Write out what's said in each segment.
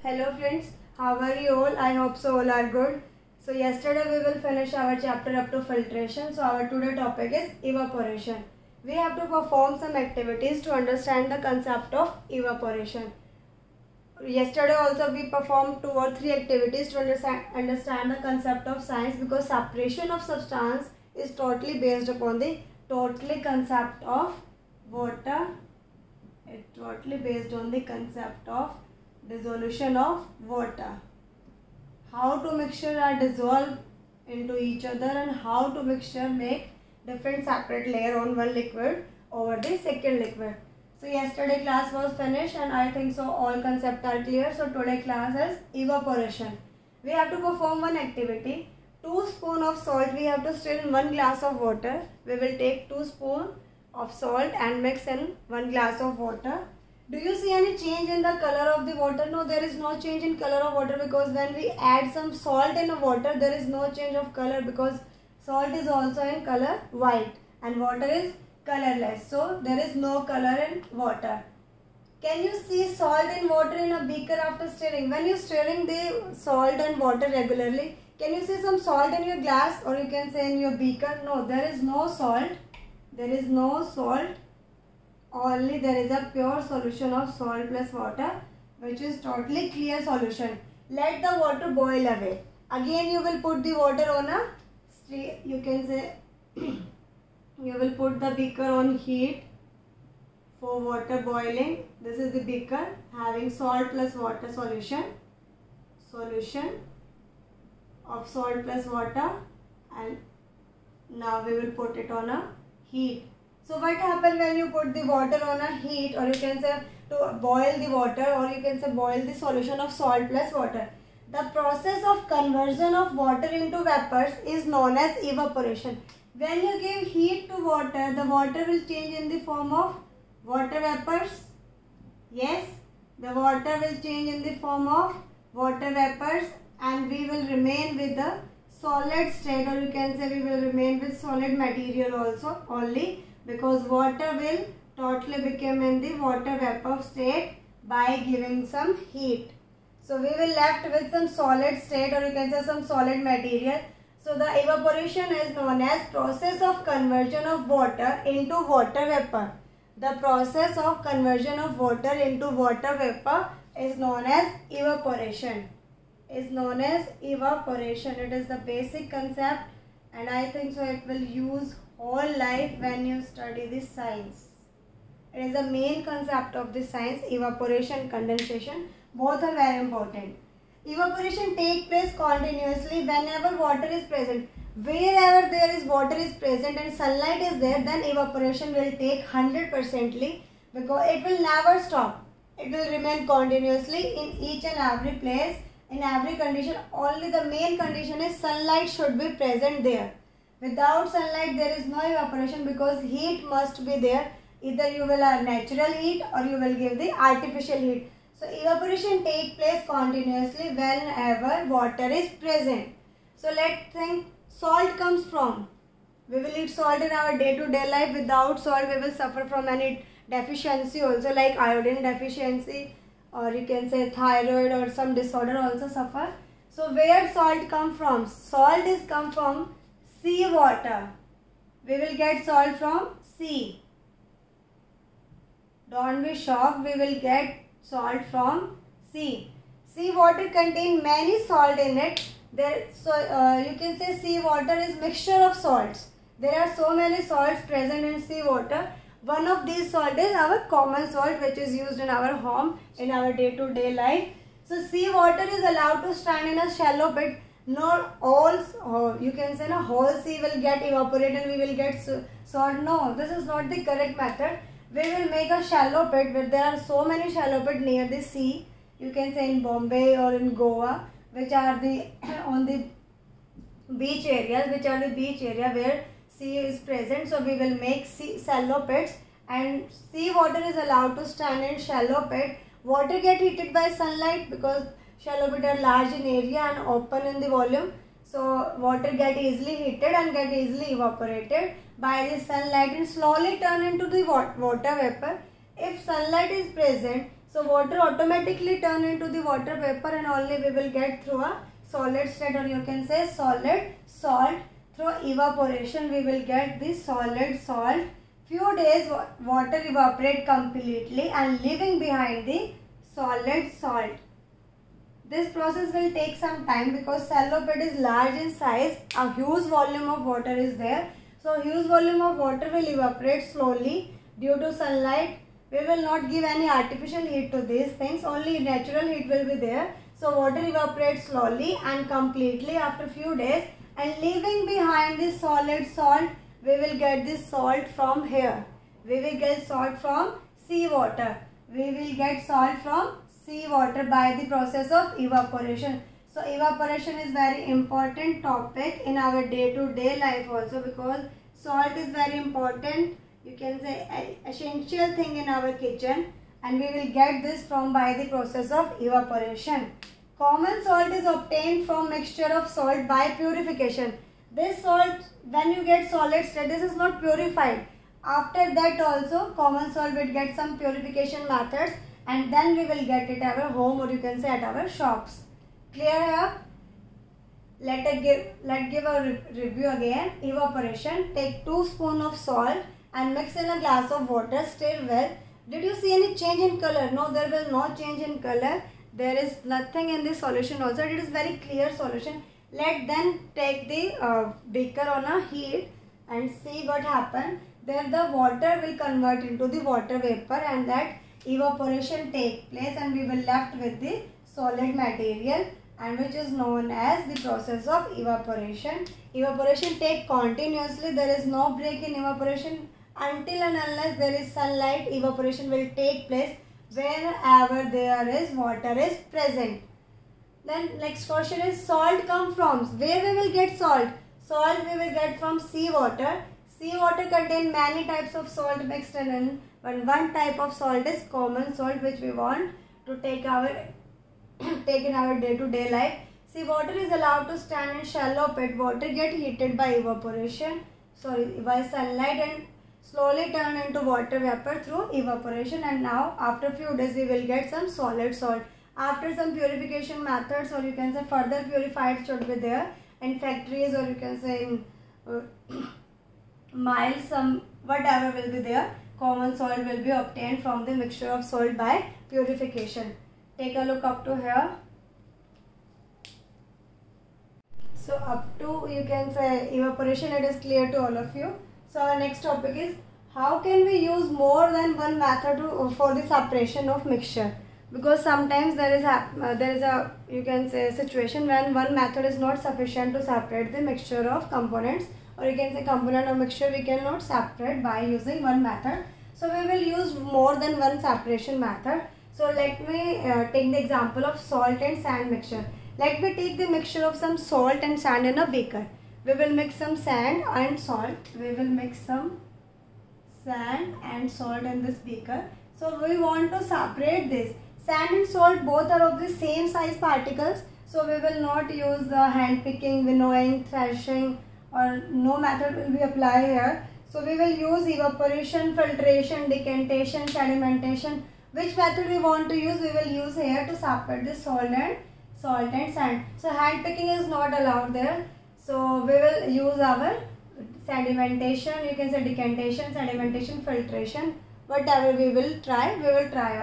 Hello friends, how are you all? I hope so all are good. So yesterday we will finish our chapter up to filtration. So our today topic is evaporation. We have to perform some activities to understand the concept of evaporation. Yesterday also we performed 2 or 3 activities to understand the concept of science, because separation of substance is totally based upon the concept of water. It's totally based on the concept of dissolution of water. How to mixture are dissolved into each other and how to mixture make different separate layer on one liquid over the second liquid. So yesterday class was finished and I think so all concepts are clear. So today class is evaporation. We have to perform one activity. 2 spoons of salt we have to stir in 1 glass of water. We will take 2 spoons of salt and mix in 1 glass of water. Do you see any change in the color of the water? No, there is no change in color of water, because when we add some salt in the water, there is no change of color, because salt is also in color white and water is colorless. So there is no color in water. Can you see salt in water in a beaker after stirring? When you stirring the salt and water regularly, can you see some salt in your glass, or you can say in your beaker? No, there is no salt. There is no salt. Only there is a pure solution of salt plus water, which is totally clear solution. Let the water boil away. Again you will put the water on a, you can say you will put the beaker on heat for water boiling. This is the beaker having salt plus water solution of salt plus water, and now we will put it on a heat. So what happens when you put the water on a heat, or you can say to boil the water, or you can say boil the solution of salt plus water? The process of conversion of water into vapors is known as evaporation. When you give heat to water, the water will change in the form of water vapors. Yes, the water will change in the form of water vapors, and we will remain with the solid state, or you can say we will remain with solid material also only, because water will totally become in the water vapor state by giving some heat. So we will left with some solid state, or you can say some solid material. So the evaporation is known as process of conversion of water into water vapor. The process of conversion of water into water vapor is known as evaporation. It is the basic concept, and I think so it will use whole life when you study this science. It is the main concept of this science. Evaporation, condensation, both are very important. Evaporation takes place continuously whenever water is present. Wherever there is water is present and sunlight is there, then evaporation will take 100%ly, because it will never stop. It will remain continuously in each and every place, in every condition. Only the main condition is sunlight should be present there. Without sunlight there is no evaporation, because heat must be there. Either you will have natural heat or you will give the artificial heat. So evaporation takes place continuously whenever water is present. So let's think, salt comes from, we will eat salt in our day-to-day life. Without salt we will suffer from any deficiency also, like iodine deficiency, or you can say thyroid or some disorder also suffer. So where salt come from? Salt is come from sea water. We will get salt from sea. Don't be shocked, we will get salt from sea. Sea water contain many salt in it. You can say sea water is mixture of salts. There are so many salts present in sea water. One of these salt is our common salt, which is used in our home, in our day-to-day life. So sea water is allowed to stand in a shallow pit. Not all, you can say, whole sea will get evaporated and we will get salt. No, this is not the correct method. We will make a shallow pit, where there are so many shallow pits near the sea. You can say in Bombay or in Goa, which are the on the beach areas, where sea is present. So we will make shallow pits, and sea water is allowed to stand in shallow pit. Water get heated by sunlight, because shallow pit are large in area and open in the volume. So water get easily heated and get easily evaporated by the sunlight and slowly turn into the water vapor. If sunlight is present, So water automatically turn into the water vapor, and only we will get through a solid state, or you can say solid salt. Through evaporation we will get the solid salt. Few days water evaporate completely and leaving behind the solid salt. This process will take some time because shallow bed is large in size. A huge volume of water is there. So huge volume of water will evaporate slowly due to sunlight. We will not give any artificial heat to these things. Only natural heat will be there. So water evaporates slowly and completely after few days, and leaving behind this solid salt, we will get this salt from here. We will get salt from seawater. We will get salt from seawater by the process of evaporation. So evaporation is very important topic in our day-to-day life also, because salt is very important, you can say essential thing in our kitchen, and we will get this from by the process of evaporation. Common salt is obtained from mixture of salt by purification. This salt, when you get solid state, this is not purified. After that also common salt will get some purification methods, and then we will get it at our home, or you can say at our shops. Clear here? Let's give a review again. Evaporation. Take 2 spoons of salt and mix in a glass of water. Stir well. Did you see any change in color? No, there will not change in color. There is nothing in this solution also. It is very clear solution. Let then take the beaker on a heat and see what happens. There the water will convert into the water vapor, and that evaporation take place, and we will left with the solid material, and which is known as the process of evaporation. Evaporation take continuously. There is no break in evaporation until and unless there is sunlight. Evaporation will take place whenever there is water is present. Then next question is, salt come from? Where we will get salt? Salt we will get from seawater. Seawater contain many types of salt mixed in. One type of salt is common salt, which we want to take in our day-to-day life. See, water is allowed to stand in shallow pit. Water get heated by by sunlight, and slowly turn into water vapor through evaporation. And now after few days we will get some solid salt. After some purification methods, or you can say further purified should be there in factories, or you can say in miles, some whatever will be there. Common salt will be obtained from the mixture of salt by purification. Take a look up to here. So up to, you can say, evaporation, it is clear to all of you. So our next topic is, how can we use more than one method for the separation of mixture? Because sometimes there is a you can say situation when one method is not sufficient to separate the mixture of components, or you can say component or mixture we cannot separate by using one method. So we will use more than one separation method. So let me take the example of salt and sand mixture. Let me take the mixture of some salt and sand in a beaker. We will mix some sand and salt. We will mix some sand and salt in this beaker. So we want to separate this. Sand and salt both are of the same size particles. So we will not use the hand picking, winnowing, thrashing, or no method will be applied here. So we will use evaporation, filtration, decantation, sedimentation. Which method we want to use, we will use here to separate the salt and sand. So hand picking is not allowed there. So we will use our sedimentation, you can say decantation, sedimentation, filtration. Whatever we will try.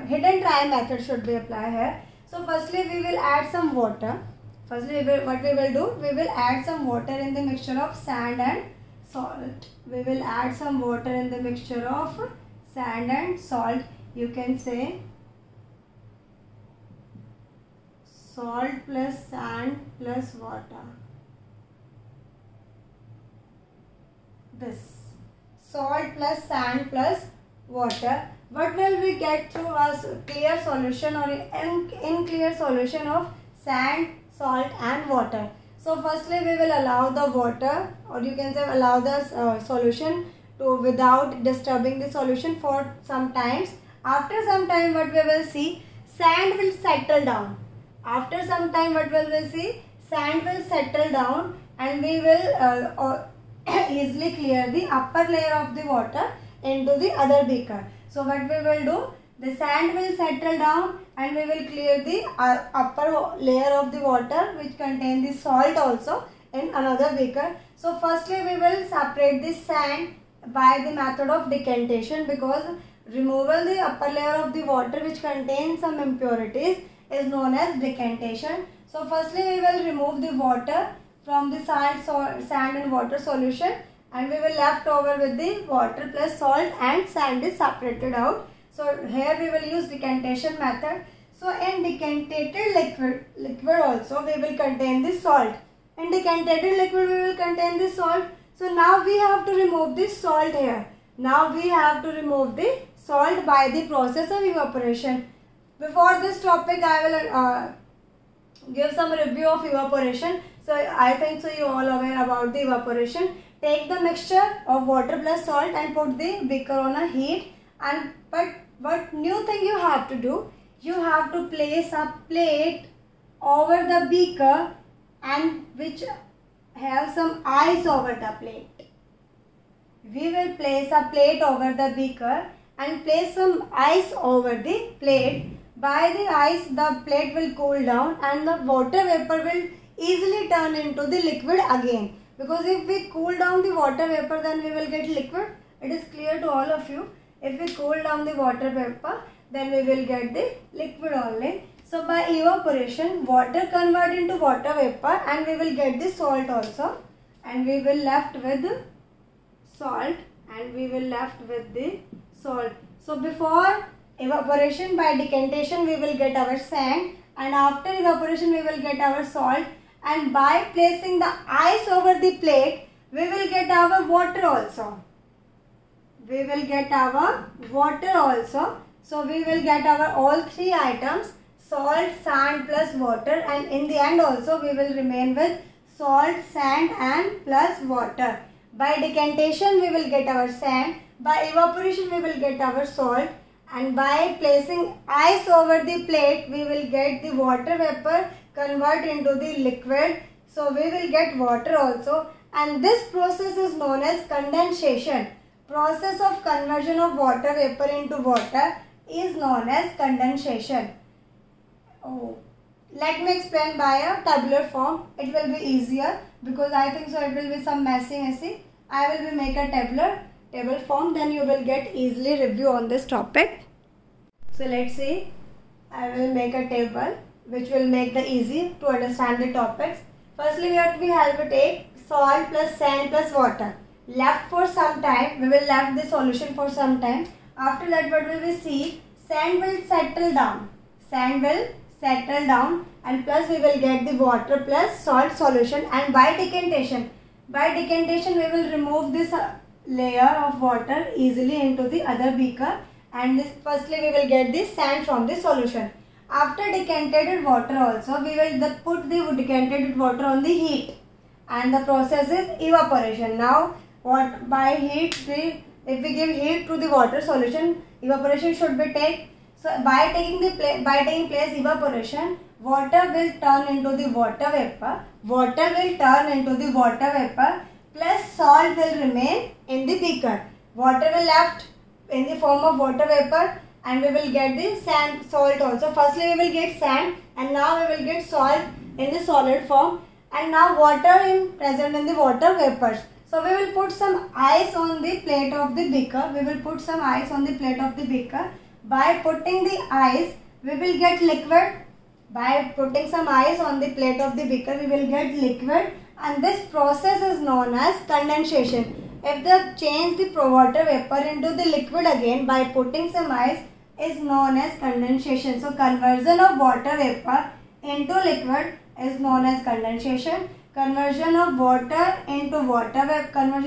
Hidden try method should be applied here. So firstly we will add some water. What we will do, we will add some water in the mixture of sand and salt. We will add some water in the mixture of sand and salt. You can say salt plus sand plus water. This salt plus sand plus water. What will we get through a clear solution or in clear solution of sand, salt and water? So firstly we will allow the water, or you can say allow the solution to without disturbing the solution for some times. After some time what we will see, sand will settle down. After some time what we will see, sand will settle down, and we will easily clear the upper layer of the water into the other beaker. So what we will do, the sand will settle down and we will clear the upper layer of the water which contain the salt also in another beaker. So firstly we will separate the sand by the method of decantation, because removal the upper layer of the water which contains some impurities is known as decantation. So firstly we will remove the water from the sand and water solution, and we will left over with the water plus salt and sand is separated out. So here we will use decantation method. So in decantated liquid also we will contain the salt. In decantated liquid we will contain the salt. So now we have to remove the salt here. Now we have to remove the salt by the process of evaporation. Before this topic I will give some review of evaporation. So I think so you all aware about the evaporation. Take the mixture of water plus salt and put the beaker on a heat. And but what new thing you have to do? You have to place a plate over the beaker and which have some ice over the plate. We will place a plate over the beaker and place some ice over the plate. By the ice the plate will cool down and the water vapor will easily turn into the liquid again. Because if we cool down the water vapor then we will get liquid. It is clear to all of you. If we cool down the water vapor then we will get the liquid only. So by evaporation water convert into water vapor and we will get the salt also, and we will left with salt and we will left with the salt. So before evaporation, by decantation we will get our sand, and after evaporation we will get our salt, and by placing the ice over the plate we will get our water also. We will get our water also. So we will get our all three items, salt, sand plus water, and in the end also we will remain with salt, sand and plus water. By decantation we will get our sand, by evaporation we will get our salt, and by placing ice over the plate we will get the water vapor convert into the liquid. So we will get water also, and this process is known as condensation. Process of conversion of water vapor into water is known as condensation. Let me explain by a tabular form. It will be easier because I think so it will be some messy. I will be make a table form, then you will get easily review on this topic. So let's see. I will make a table which will make the easy to understand the topics. Firstly we have to take salt plus sand plus water. Left for some time. We will left the solution for some time. After that what we will see? Sand will settle down. Sand will settle down, and plus we will get the water plus salt solution, and by decantation we will remove this layer of water easily into the other beaker, and this firstly we will get the sand from the solution. After decanted water also we will put the decanted water on the heat, and the process is evaporation. Now what by heat if we give heat to the water solution, evaporation should be take. So by taking place evaporation, water will turn into the water vapor. Water will turn into the water vapor plus salt will remain in the beaker. Water will left in the form of water vapor, and we will get the salt also. Firstly we will get sand, and now we will get salt in the solid form, and now water present in the water vapors. So we will put some ice on the plate of the beaker. By putting the ice, we will get liquid. By putting some ice on the plate of the beaker, we will get liquid, and this process is known as condensation. If they change the water vapor into the liquid again by putting some ice is known as condensation. So conversion of water vapor into liquid is known as condensation. Conversion of water into water vapor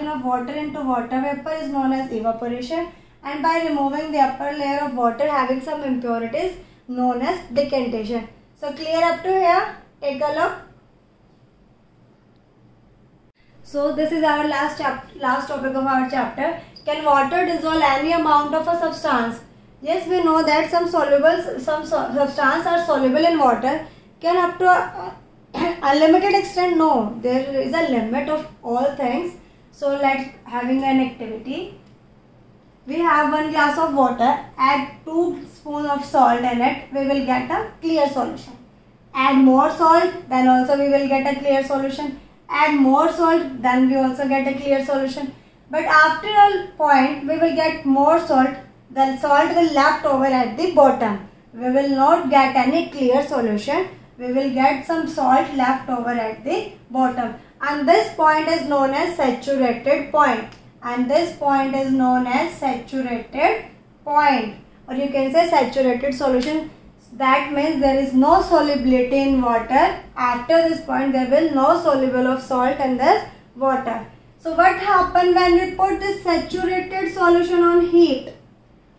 is known as evaporation, and by removing the upper layer of water having some impurities known as decantation. So clear up to here? Take a look. So this is our last topic of our chapter. Can water dissolve any amount of a substance? Yes, we know that some substances are soluble in water. Can up to unlimited extent? No, there is a limit of all things. So let's having an activity. we have 1 glass of water, add 2 spoons of salt in it, we will get a clear solution. Add more salt, then also we will get a clear solution. Add more salt, then we also get a clear solution. But after a point, we will get more salt, the salt will left over at the bottom. We will not get any clear solution. We will get some salt left over at the bottom. And this point is known as saturated point. And this point is known as saturated point. Or you can say saturated solution. That means there is no solubility in water. After this point, there will no soluble of salt in this water. So what happened when we put this saturated solution on heat?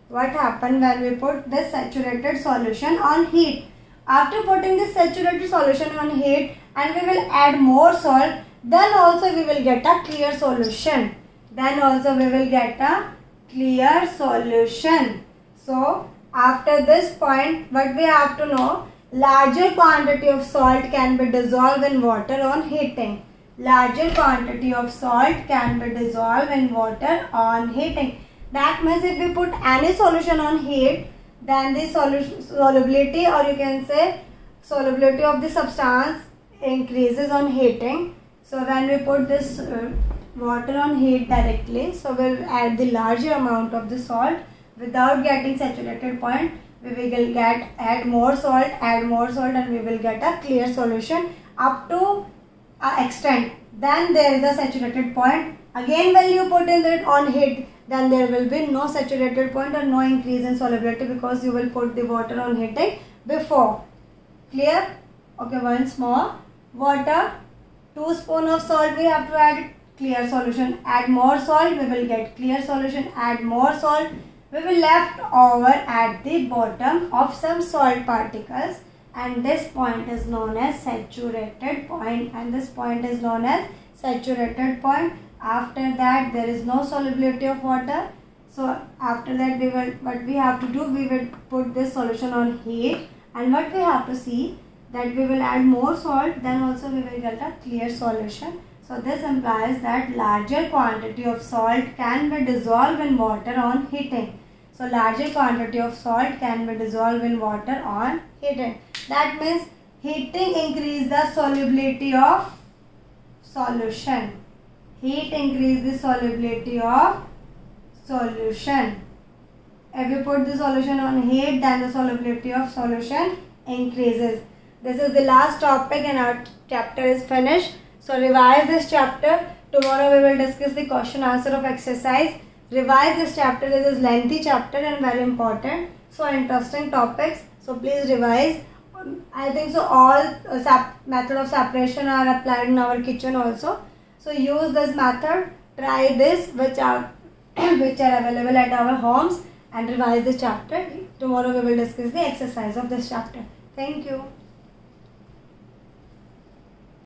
What happened when we put this saturated solution on heat? After putting this saturated solution on heat and we will add more salt, then also we will get a clear solution. Then also we will get a clear solution. So after this point, what we have to know, larger quantity of salt can be dissolved in water on heating. Larger quantity of salt can be dissolved in water on heating. That means if we put any solution on heat, then the solubility, or you can say solubility of the substance increases on heating. So when we put this water on heat directly, so we'll add the larger amount of the salt without getting saturated point. We will add more salt, and we will get a clear solution up to extent. Then there is a saturated point. Again when you put it on heat, then there will be no saturated point or no increase in solubility because you will put the water on heating before. Clear? Okay, once more. Water, 2 spoons of salt we have to add, clear solution. Add more salt, we will get clear solution. Add more salt, we will left over at the bottom of some salt particles, and this point is known as saturated point, and this point is known as saturated point. After that there is no solubility of water. So after that what we have to do, we will put this solution on heat, and what we have to see that we will add more salt, then also we will get a clear solution. So this implies that larger quantity of salt can be dissolved in water on heating. So larger quantity of salt can be dissolved in water on heating. That means heating increase the solubility of solution. Heat increase the solubility of solution. If you put the solution on heat, then the solubility of solution increases. This is the last topic and our chapter is finished. So revise this chapter. Tomorrow we will discuss the question answer of exercise. Revise this chapter. This is lengthy chapter and very important. So interesting topics. So please revise. I think so all method of separation are applied in our kitchen also. So use this method. Try this which are available at our homes and revise this chapter. Tomorrow we will discuss the exercise of this chapter. Thank you.